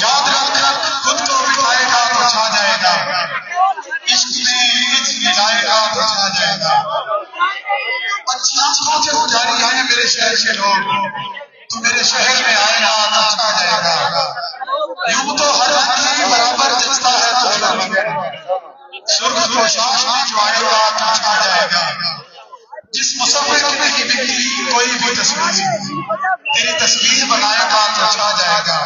याद रख खुद को बिठाएगा तो छा जाएगा, इश्क में इश्क मिलाएगा तो छा जाएगा। अच्छी आंखों जारी है मेरे शहर के लोग, तू मेरे शहर में आएगा तो छा जाएगा। यूं तो हर आदमी बराबर जचता है तुझको, सुर्ख को शाम में जो आएगा तो छा जाएगा। जिस मुसव्विर की नहीं बिकती कोई भी तस्वीर, तेरी तस्वीर बनाएगा तो छा जाएगा।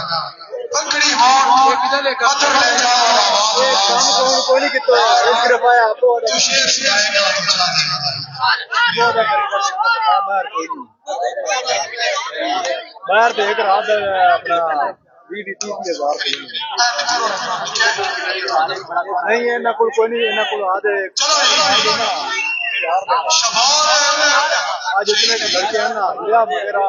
पंखड़ी मोड़ पत्थर ले जाओ तू शेर से आएगा तो छा जाएगा। बाहर देख रहा था अपना 20-30 नहीं है ना कोई नहीं है ना कोई आधे आज इतने के लड़के हैं ना या मेरा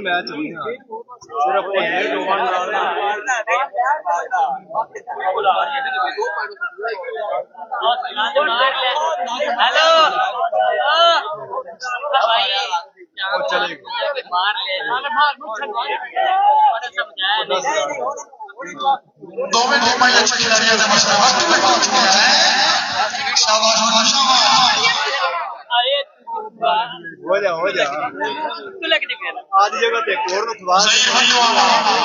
मैच सिर्फ हो जा आधी जगह पे कोर नु खवा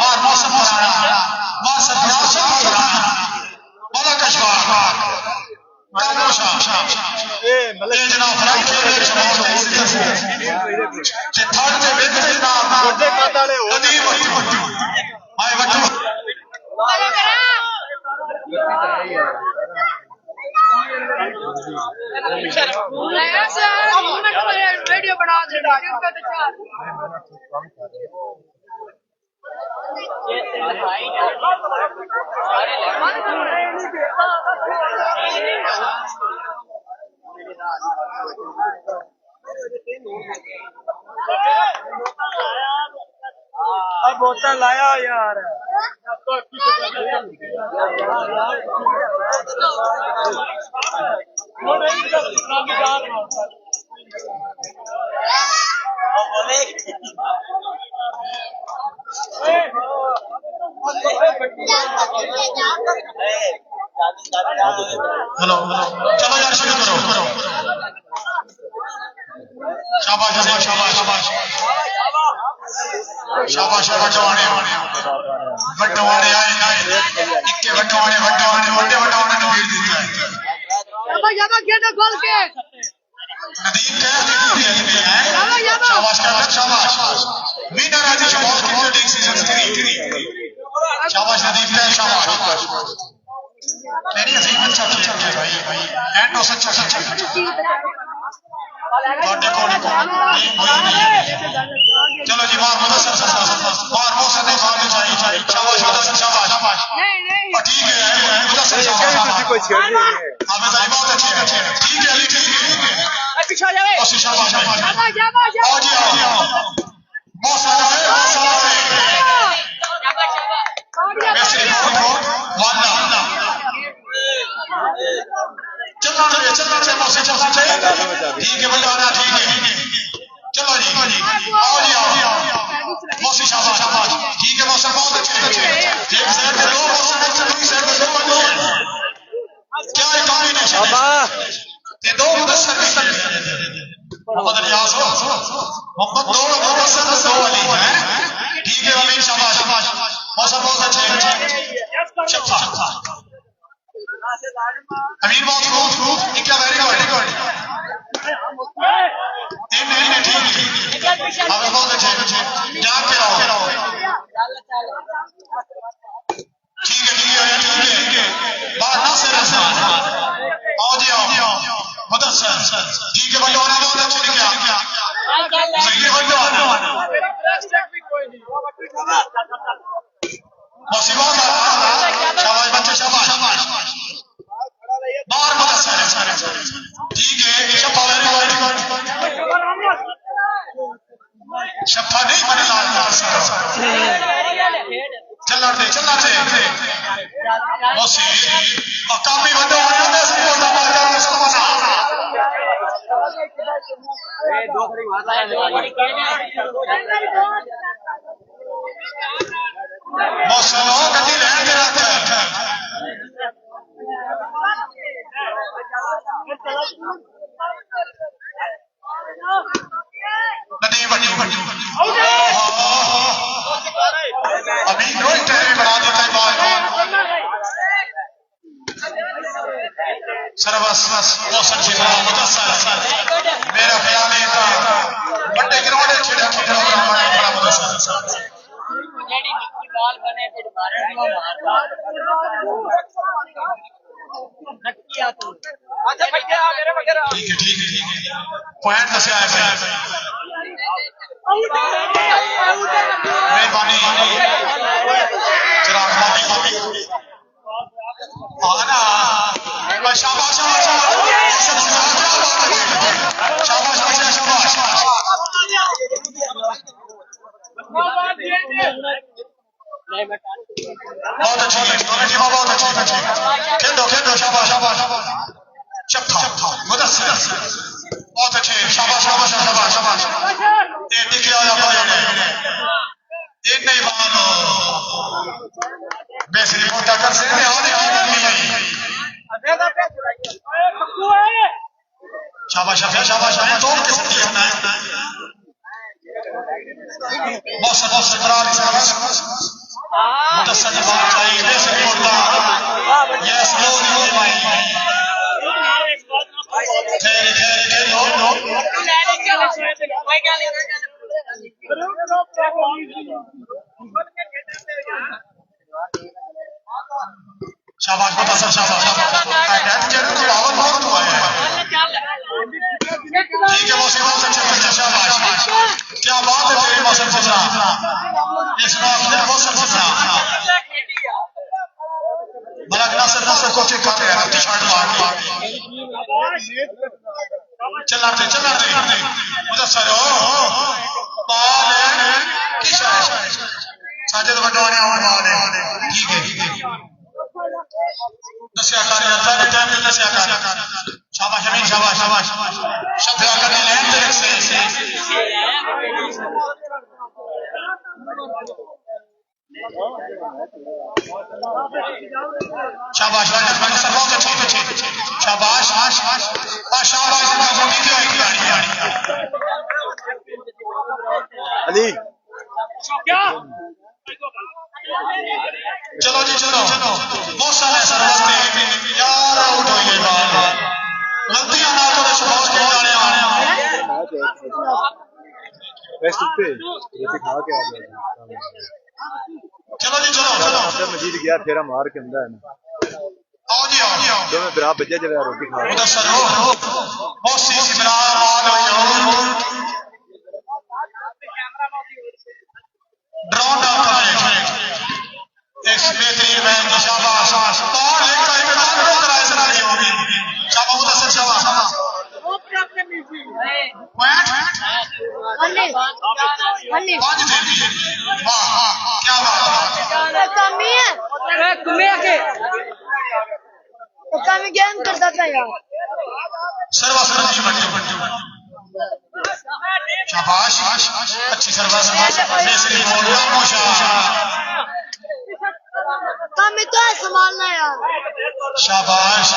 और मौसम बड़ा कशवा ए मतलब जनाब फरक के शबाब जे थर्ड में वेख जनाब गोडे काताले हो दी हाय वटू वीडियो बना दे अब बोतल लाया यार हेलो चलो यार शुरू करो शाबाश शाबाश शाबाश शाबाश शाबाश वटवाने वटवाने आए इक्के वटवाने वटवाने वड्डे वटवाने ने भीड़ दी है याबा गेट खोल के नदीम कह शाबाश शाबाश मीना राजेश बहुत क्रिकेट लीग सीजन 3 शाबाश नदीम कह शाबाश नहीं अजीम अच्छा खेल भाई एंड तो सच्चा चलो जी मार मुदस्सर मार मोहसिन ने मार चाहिए शाबाश शाबाश शाबाश ठीक है मुदस्सर शाबाश कोई छेड़ नहीं है हमें जाई बहुत अच्छे ठीक है अली ठीक है पीछे आ जावे शाबाश शाबाश शाबाश आओ जी आओ मोहसिन आए वैसे वाला चलना मोहसिन ठीक है बंदा ठीक है चलो जी आओ जी आओ मोहसिन शाबाश शाबाश ठीक है मोहसिन बहुत अच्छे एक साइड पे दो मोहसिन दूसरी साइड पे दो बंदे क्या है कॉम्बिनेशन ये दो मुदस्सर मोहम्मद रियाज मोहम्मद दो मुदस्सर दो अली हैं ठीक है अमीन शाबाश शाबाश मोहसिन बहुत अच्छे शफा अमीन बहुत खूब इक्का वेरी गुड नहीं ठीक है आप बहुत अच्छे जाग के रहो ठीक है बात ना से आओ जी आओ मुदस्सर ठीक है बंदो आने बहुत अच्छे निकला सही है बंदो मुसीबत शाबाश बच्चे शाबाश बार मुदस्सर ठीक है शफा वेरी गुड शफा नहीं बने लाल चलना दे मोसी और काफी बंदे आने में सपोर्ट मार कर मुसलमान दो खड़ी मार लाया मौसम गति लहर के रख नदीम अभी रोज टहरे बढ़ा देता है बॉल सरवस मौसम से बड़ा मुदस्सर मेरा ख्याल है बड़े ग्राउंड में खेला बड़ा मुदस्सर बॉल बने फिर मारे ठीक है पॉइंट कैसे आया मेहरबानी चिराग आना शाबाश बहुत अच्छी दोनों टीमें बहुत अच्छी खेलो शाबाश मुदस्सर बहुत अच्छे शाबाश ये निकले आया भाई ये नहीं मानो बेसरी मोटा कर से ने आने की नहीं आई शाबाश है दो किस्म की है बहुत करार मुदस्सर ने बात चाहिए बेसरी मोटा यस नो भाई शाबाश मुदस्सर शाबाश बहुत हुआ है ठीक है मौसम बहुत अच्छे शाबाश क्या बात है तेरी मौसम से इस बात में मौसम से मलक नासिर कोचिंग करते हैं टी शर्ट मार चलना दे मुदस्सर बॉल की शॉट साजिद वटवाने और बॉल है ठीक है नसिया कर यार टाइम पे नसिया कर शाबाश अमीन शाबाश शफिया करने लेन तरफ से शाबाश बहुत अच्छी अच्छे शाबाश शाबाश अली चलो जी चलो बहुत सारे सरवस्ते यार आउट हो गए बाल गलतियां ना तो बहुत खेल आने बेस्ट पे रोटी खा के आ गया चलो जी चलो मजीद गया फेरा मार के अंदर है ना आओ जी आओ तो मैं बराबर बजे जब रोटी खा रहा उधर सर बहुत सी सिमरान आ गई ड्रोन डाउन करें एक बेहतरीन मैच की शाबाश और एक टाइम में को कराए सर नहीं होगी शाबाश उधर सर शाबाश पॉइंट पांच दे दिए वाह क्या बात कमी है कमी गेम करता था यार सर्वस जी बंटी शाबाश अच्छी सर्वस बेहतरीन बॉल खामोशा कमी तो है संभालना यार शाबाश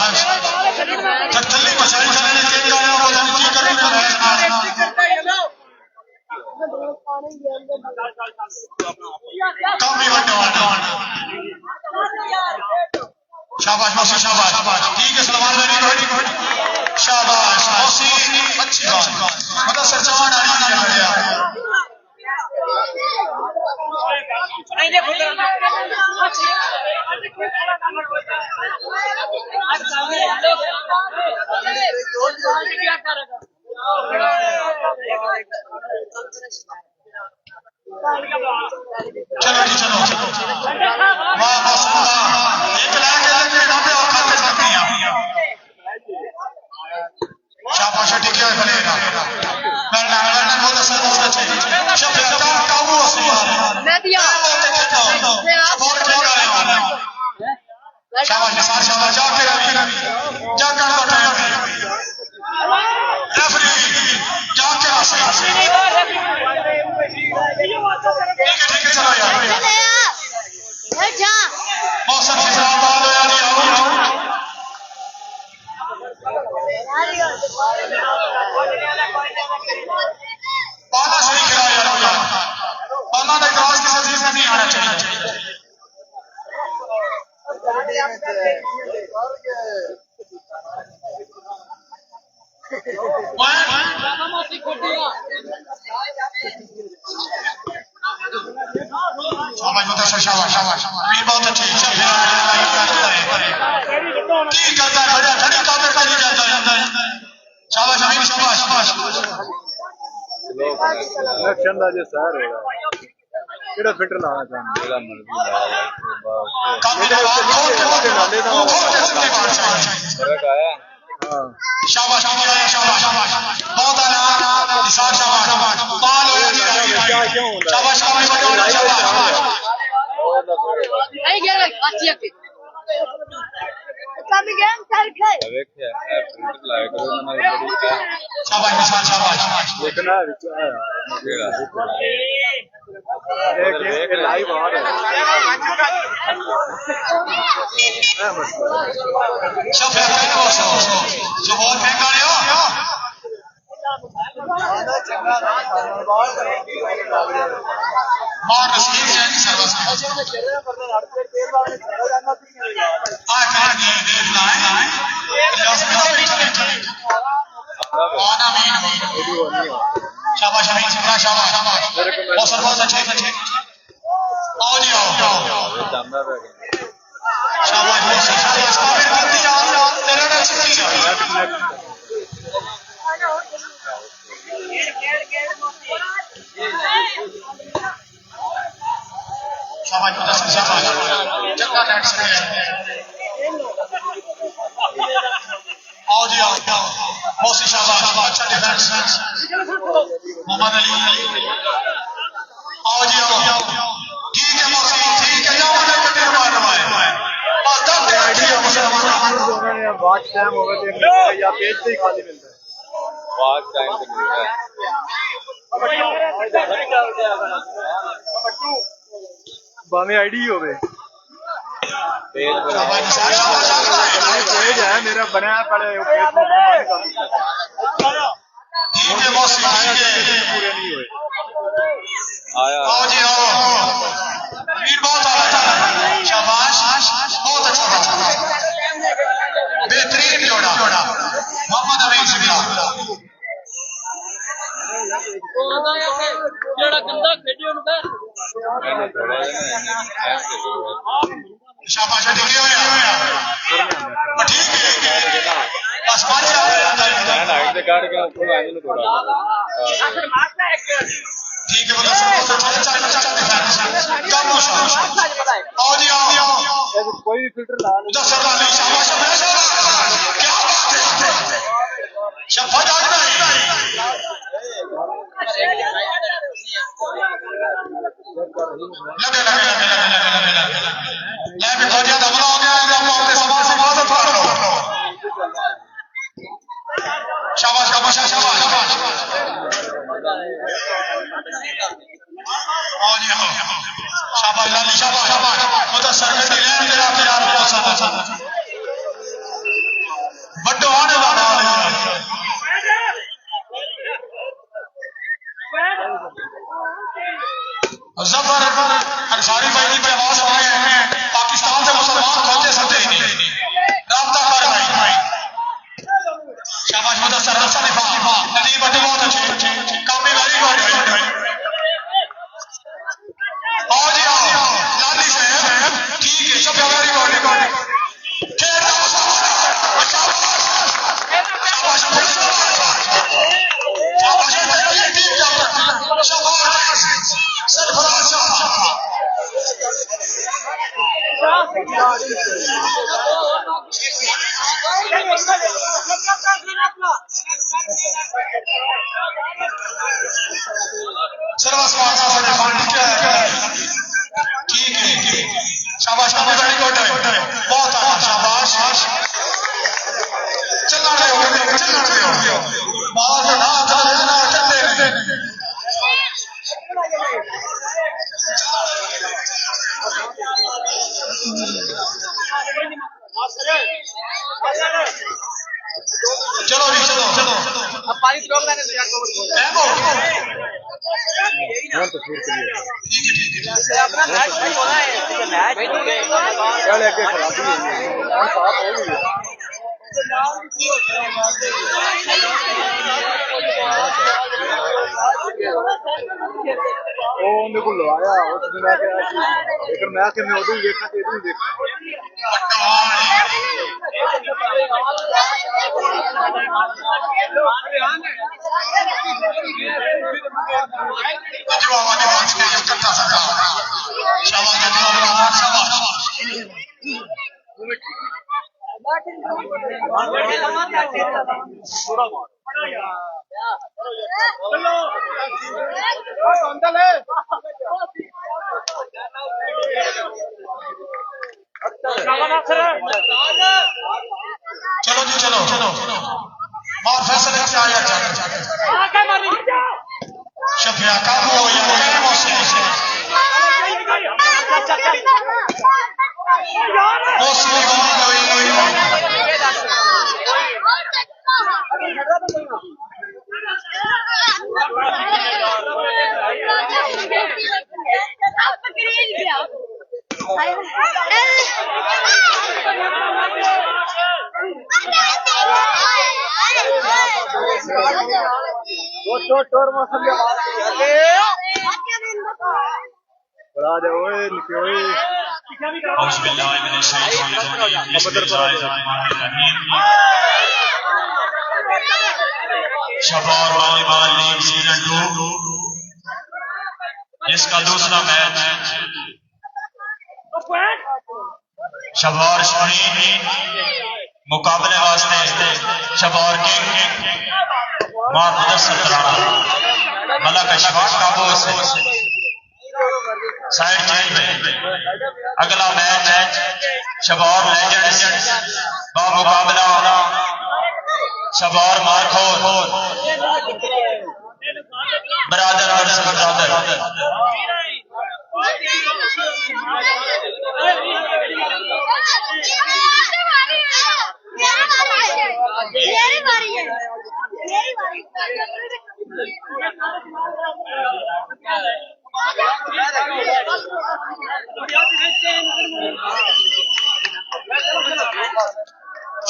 थल्ली मसाई चलने के लिए आया हो जाने की करी तो है कमी बंटो शाबाश मौसी शाबाश ठीक है सलमान वेरी गुड शाबाश मौसी अच्छी बात मतलब सर जवान आ रही है चलो जी चलो वाह माशाअल्लाह एक लाख के नामे और खाते सकते हैं शाबाश ठीक है बनेगा लड़ना बहुत असर होना चाहिए शब्द का काबू मैं दिया बहुत ठीक है शाबाश निसार शाबाश जाके जाकर रेफरी जाके ठीक है चलो यार मौसम से खराब बाल हो यार पाला सही खेला यार पाला ने क्रॉस की सजी से नहीं आना चाहिए शाबाश बहुत अच्छी ठीक करता है बढ़िया ठंडी काफी कर जाता है शाबाश अमीन शाबाश इलेक्शन का जो सर हो रहा है केड़ा फिल्टर लाना चाहते जेड़ा मर्जी फर्क आया हां शाबाश शाबाश बहुत आया निसार शाबाश बाल हो जी शाबाश शाबाश आई गेम अच्छी है कमी गेम चल के देखिए फिल्टर लाया करो ना बड़ी क्या शाबाश निसार शाबाश देखना एक लाइव आ रहा है सब जो बहुत फेंका रहे हो मार नसीब जाएगी सर्वस आखिर देख लाए शाबाश शाबाश मौसम बहुत अच्छे आओ जी आओ शाबाश शाबाश तेरे ने अच्छी शाबाश शाबाश चक्का नेट से आओ जी आओ मौसी शाबाश अच्छा डिफेंस मोहम्मद अली आओ जी आओ ठीक है मौसी ठीक है जाओ ना कटे मारवाए बस दम दे आइडिया उन्होंने वॉच टाइम होगा तो या पेज से ही खाली मिलता है वॉच टाइम पे मिलता है बामे आईडी हो गए पेज है मेरा बनाया पड़े ठीक है मौसी पूरे नहीं हुए आया आओ जी आओ वीर बहुत आ रहा है शाबाश बहुत अच्छा बेहतरीन जोड़ा मोहम्मद अमीन शिबला शाबाश ठीक है ठीक है बस पांच हाइट से काट के ऊपर आने में थोड़ा ठीक है बोलो आओ जी आओ कोई भी फिल्टर ला उधर सर वाले शाबाश क्या बात है शफा जान नहीं लगे मैं भी बहुत ज्यादा हमला हो गया है आप अपने समाज से बात उठा लो शाबाश शाबाश शाबाश आओ जी आओ शाबाश लाली शाबाश शाबाश उधर सरकट की लाइन मेरा प्यार बहुत साथ बड्डो आने वाला है जफर अंसारी भाई की आवाज आ रहे हैं पाकिस्तान से मुसलमान खोजे सकते ही नहीं राब्ता कर भाई शाबाश मुदस्सर रसा दिफा नदी बड़ी बहुत अच्छी काफी वेरी गुड आओ जी आओ लाली साहब ठीक है सब वेरी गुड शाबाश शाबाश सरफराज ठीक है शाबाश वेरी गुड बहुत अच्छा शाबाश चलना रहे हो बाहर से ना चलते चलो जी चलो चलो अब पानी रोक लेने से अपना मैच नहीं होना है मैच चल एक खराबी है साफ हो गई ਉਹਨੇ ਕੋਲ ਲਵਾਇਆ ਉਸ ਦਿਨ ਆ ਗਿਆ ਲੇਕਿਨ ਮੈਂ ਕਿ ਮੈਂ ਉਦੋਂ ਹੀ ਦੇਖਾਂ ਤੇ ਇਹਨੂੰ ਦੇਖਾਂ चलो जी चलो मार फैसले से आया शफिया काबू हो या मौसी शफौर वॉलीबॉल लीग सीजन 2 जिसका दूसरा मैच शफौर शाहीन मुकाबले वास्ते शफौर किंग मां मुदस्सर तराना मलक अशफाक काबू से साइड चेंज में अगला मैच शफौर लेजेंड्स बा मुकाबला शफौर मारखोर ब्रादर वर्सेस ब्रादर मेरी बारी है मेरी बारी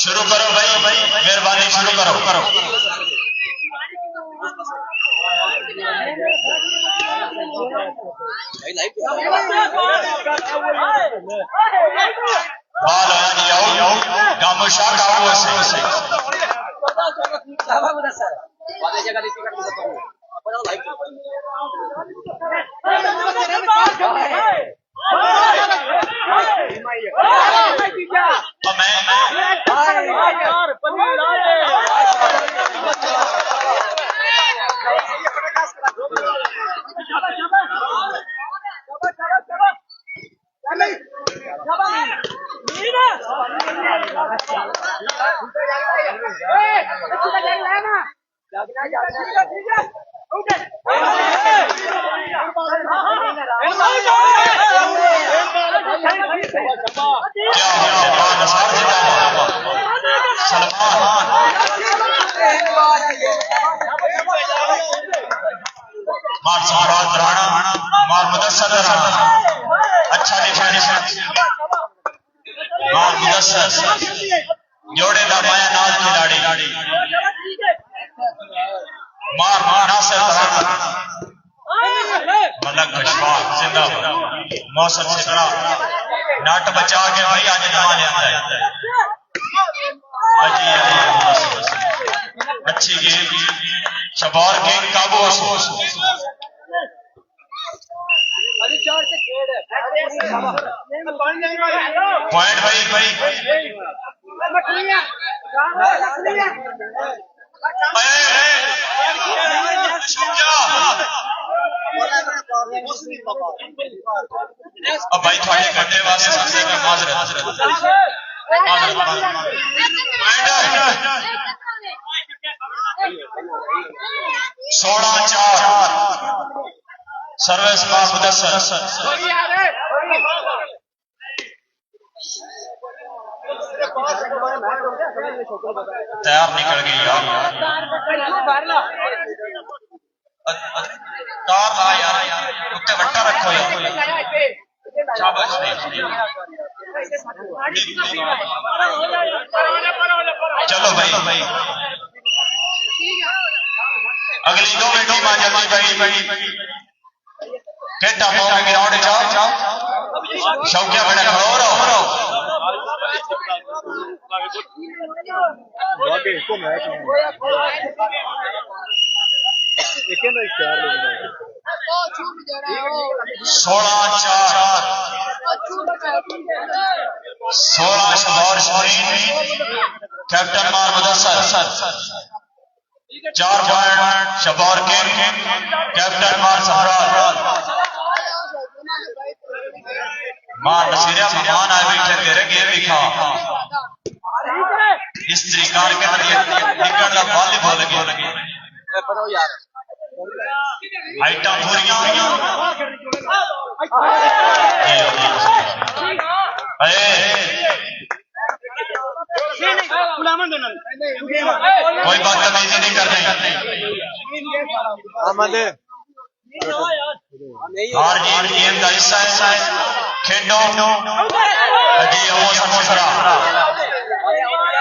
शुरू करो भाई मेहरबानी शुरू करो बाल आउट गामोशाह काबू से जोड़े का माया नाज खिलाड़ी मार नासिर मलक विश्वास जिंदाबाद मौसम से तरह नट बचा के भाई आज नवा लिया अच्छी गेम शबार गेम काबू पॉइंट भाई अब भाई थोड़े घंटे वास्ते सबसे में माजरत 16-4 सर्विस मार मुदस्सर तैयार निकल गई यार तार ला यार उत्ते वट्टा रखो यार शाबाश चलो भाई अगली 2 मिनट में जल्दी भाई कहता पाओ ग्राउंड जाओ शौकिया बड़ा खड़ो रहो कैप्टन मार मुदस्सर 4 पॉइंट शबार के कैप्टन मार सफरार मार नसीरिया मेहमान आए बैठे तेरे गेम दिखा इस तरीकार के निकल का बॉल बोल लगे आइटम पूरी कोई बदतमीजी नहीं करनी हार जीत गेम का हिस्सा है खेडो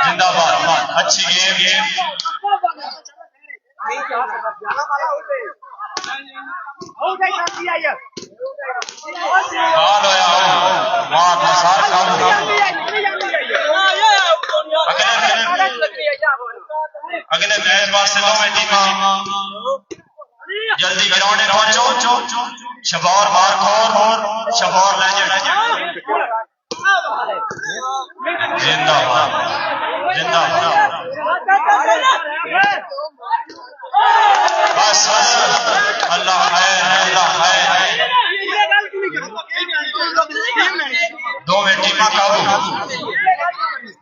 जिंदाबाद अच्छी गेम अगले मैच वास्ते दोवें टीमां जल्दी ग्राउंड पहुंचो शबार मारखोर शबार लेजेंड जिंदाबाद बस अल्लाह है दोवें टीमां काबू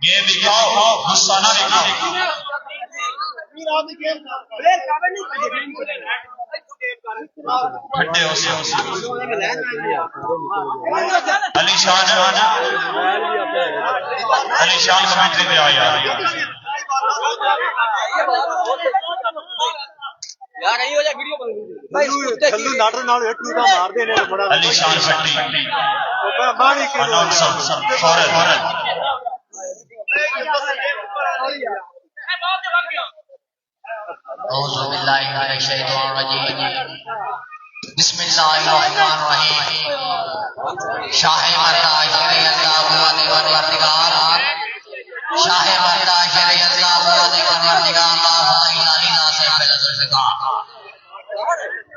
गेम दिखाओ गुस्सा ना दिखाओ ठंडे हो से अलीशान कमेंट्री पे आया यार नहीं हो जाए वीडियो भाई थल्लू नाटू नाल हेटू दा मार देने बड़ा अलीशान भट्टी मारी के अनाउंसर फौरन औज़ु बिल्लाहि मिनश शैतानिर रजीम बिस्मिल्लाहिर्रहमानिर्रहीम शाह मर्दा शेरे अल्लाह मुअद परवरदिगार शाह मर्दा शेरे अल्लाह मुअद परवरदिगार ला इलाहा से जुल्फ़िकार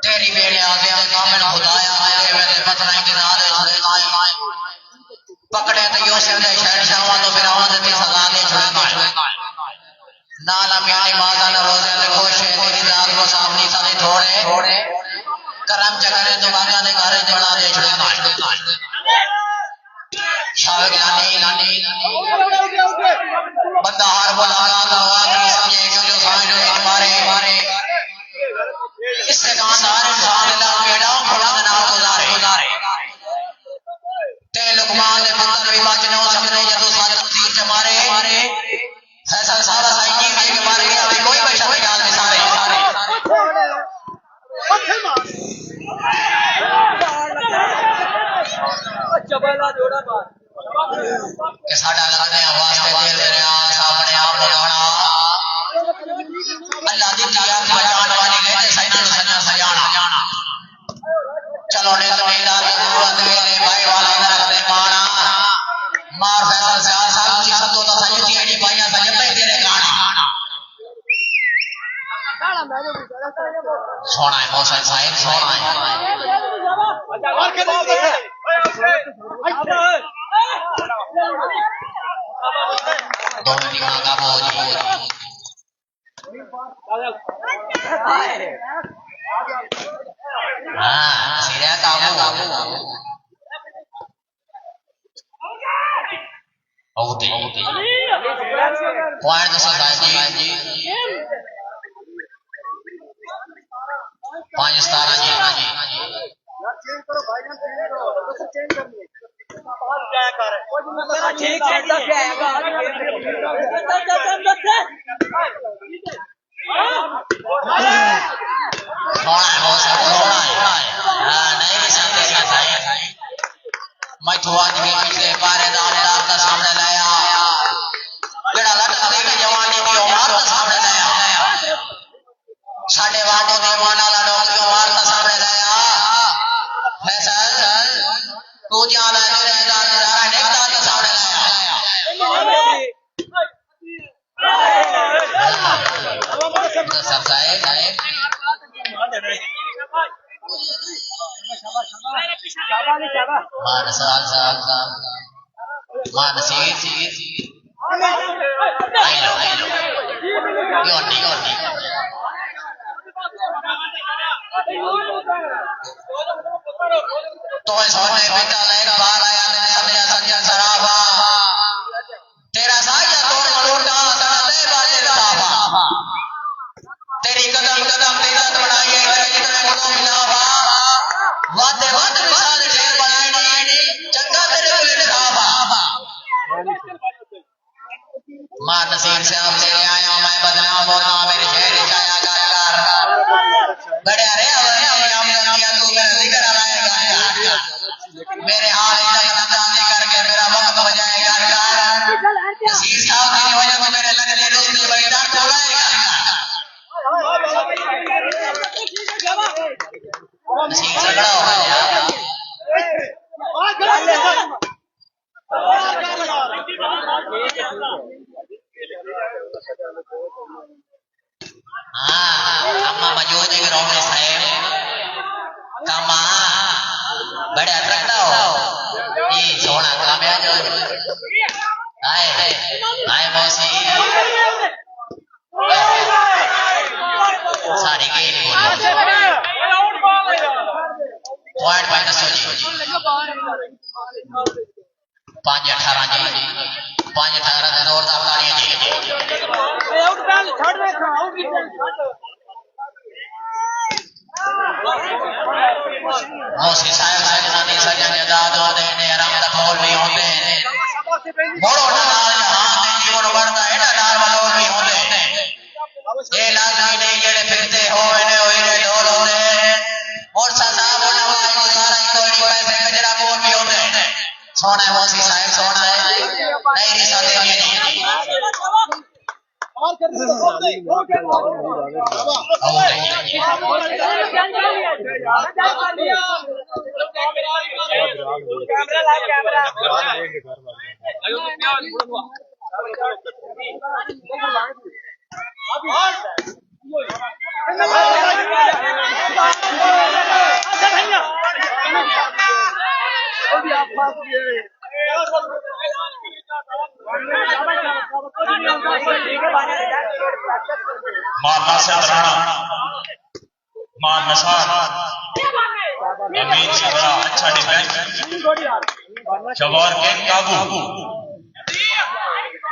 तेरी बेड़े आगे कामिल खुदाया आया मेरे पतना इंतजार छुड़े लाए पकड़े तो यूसुफ दे शहंशाह तो फिरौन दी सजा दे छुड़े नाला प्यारी माता न रोजे ते खुश तेरी दाल को सामनी सारे थोड़े करम जगरे तो बागा दे घरे जड़ा दे छुड़े शाहगानी बंदा हार बोलागा गवा की समझे जो समझो मारे इससे कांदार इंसान ला बेड़ा खुला ना गुजारे ते लुकमान दे पुत्र भी बचनो समझे जदों सच तीर च मारे फैसल सारा साईं के मारे अभी कोई बैठा नहीं हाल में सारे चबला जोड़ा बात कि साडा लगदे वास्ते दिल दरिया सामने आप लगाना अल्लाह दी याद बचान वाली कहते सैयद सजाना चलो ने तो मेरा जरूरत मेरे भाई वाला रखते माना मार फैसल से साल की सतो तो सयुती एडी पाइया सजते तेरे गाना सोना है मौसम साहिब सोना है दोनों निकाल का बोझ हाँ सीधा काबू औदी पॉइंट दसा जी 5-17 जी ठीक है तो क्या मैं तो आज भी पिछले पारेदार का सामने लाया बेड़ा लटक देके जवानी की उमर का सामने लाया साडे वागो दे माना ला डोल की उमर का सामने लाया फैसल तू जाना तेरे दार नजारा देखता का सामने लाया सब साहब मान साल मान सी आई लो योनी तो सोने पिता लेक बार आया ने समझा संजय सराफा तेरा साया तोड़ मरोड़ा सनदे बाजे साफा तेरी कदम तेरा तोड़ाई है जितने गुनो मिलावा वादे विशाल शेर बनाई चंगा तेरे को लिखावा मां नसीब से अब तेरे आया मैं बदनाम होना मेरे शहर छाया कर बड़े अरे आमदनियां तू मेरा जिक्र आएगा मेरे हाल जाने करके मेरा वक्त बजाएगा नसीब साहब की वजह से मेरे लगने दोस्त बैठा खोलाएगा नसीब से बड़ा हो गया अम्मा मौजूद है ग्राउंड में साहब कामा बड़े अटरक्टा हो ये सोना कामया जो आए मौसी सारी गेम पॉइंट माइनस हो जी 5-18 जी 5-18 से जोरदार तालियां जी आउट बैल छोड़ दे आउट मोड़ो ना लाल जहां ते जीवन बढ़ता है ना लाल वालों की होते ये लाल नहीं जेड़े फिरते हो इने ओइने ढोल होते और सादा बोला हुआ है सारा कोई पैसे कजरा बोल भी होते सोना है वासी साहब सोना है नहीं रिसा देनी नहीं और कर दो कैमरा ला कैमरा मां राणा मां नसार अमीन सबरा अच्छा डिफेंस शवार के काबू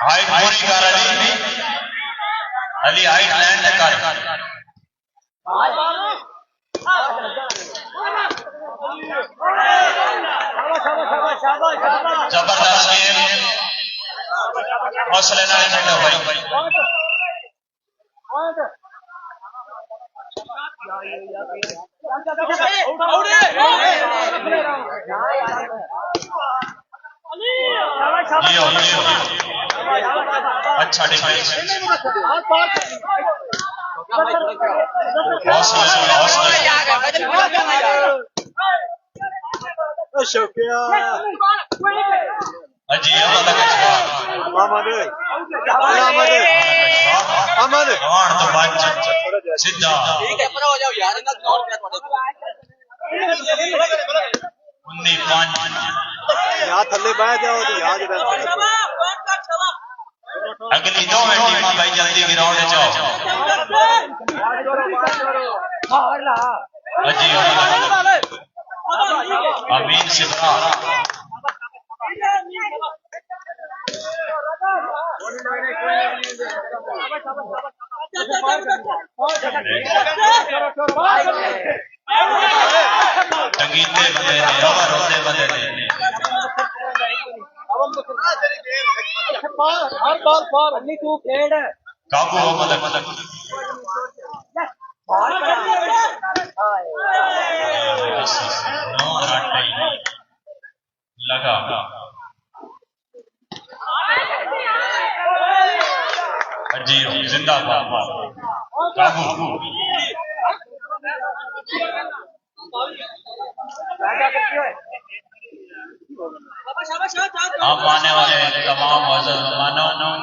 हाइट पूरी कर अली हाइट लैंड कर जबरदस्त गेम हौसले नाल खेलो भाई लियो लियो अच्छा डिफेंस शौकिया अजी अल्लाह का जवाब अमन कौन तो बच सीधा ठीक है पर हो जाओ यार इतना कौन क्या तुम्हारे 19-5 याद थल्ले बह जाओ तो याद अगली दो टीमां भाई जल्दी ग्राउंड में जाओ अजी अमीन सिब्रा तंगीते बंदे ने और रोते बंदे ने हर बार पार अन्नी तू खेड़ काबू हो मदद लगा अजीब जिंदाबाद काबू आप आने वाले तमाम मेहमानों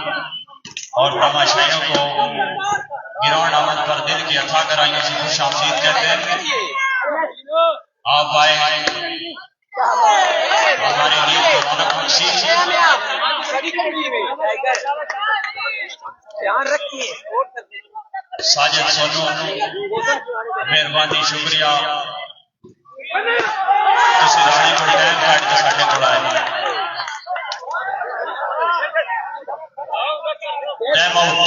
और तमाशाइयों को ग्राउंड आमद पर दिल की अथाह गहराइयों से खुश आमदीद कहते हैं। आप आए हमारे लिए रौनक बख्शी ध्यान रखिए साजिद सोनू मेहरबानी शुक्रिया जिस रानी को टाइम काट के साढ़े को आए टाइम आउट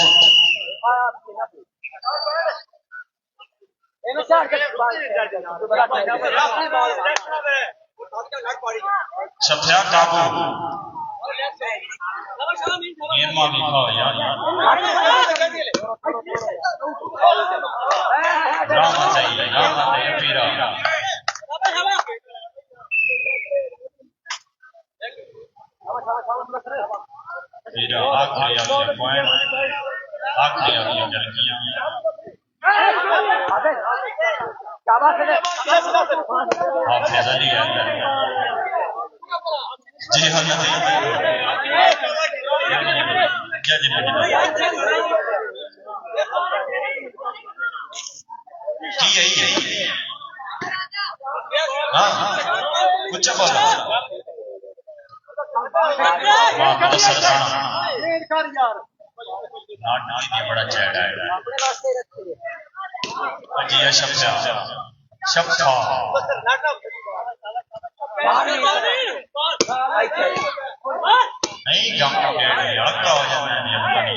सफिया काबू ये मां लिखा यार रामा चाहिए पीरा पीरा आखिरी पॉइंट आखिरी लड़कियां हाफिज अली जी हाँ क्या की यही हाँ कुछ बोलो बड़ा चेहरा है जी शब्दा शब्दा नहीं गम हल्का हो जाना है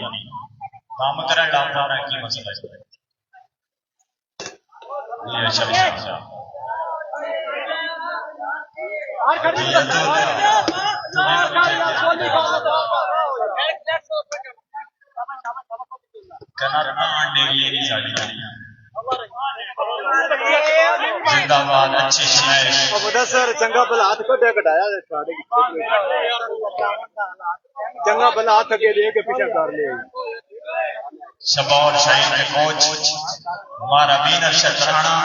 काम करें लाभ की मसला ये शब्द जिंदाबाद अच्छी शायर मुदस्सर चंगा भला हाथ को कटाया चंगा भला हाथ अगे दे के पीछे कर ले शबौर शहीद के कोच हमारा मीन अरशद राणा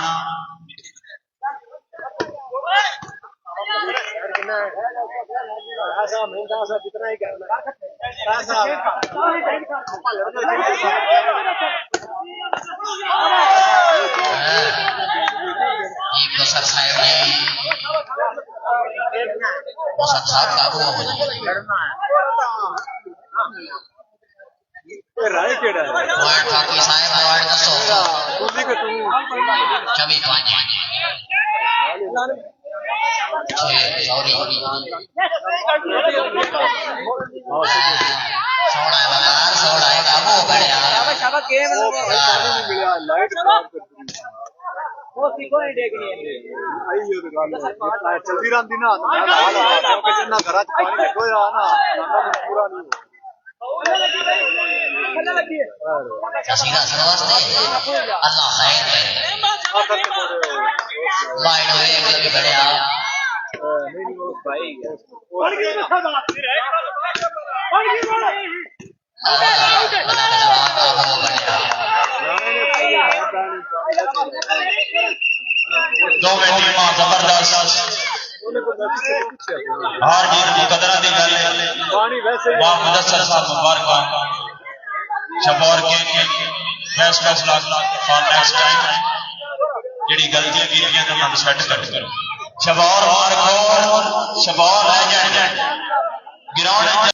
ऐसा महंगा सा जितना ही करना मुसद साहब मुसद साहब काबू हो राय केड़ा है वार्ड फाकी साहब वार्ड का सो तुझी को तू 24 सॉरी सोड़ा बगार सोड़ा है काबू हो गया शाबाश गेम वो पानी नहीं मिला लाइट खराब कर दी वो सीखो नहीं देखनी है आई ये तो गाल चलदी रहंदी ना तो मैं हाल क्योंकि जिन्ना घर च पानी देखो या ना नाना पूरा नहीं सीधा सरोस ने अल्लाह खैर करे लाइट हो एक लगे बढ़िया नहीं वो भाई दो टीम जबरदस्त हार जीत की कदर की गल है पानी वैसे वाह मुदस्सर साहब मुबारक शबौर के best of luck for next time JD गलतियां कीतियां तो उन्हें सेट कर शबौर मार्को शबौर लेजेंड ग्राउंड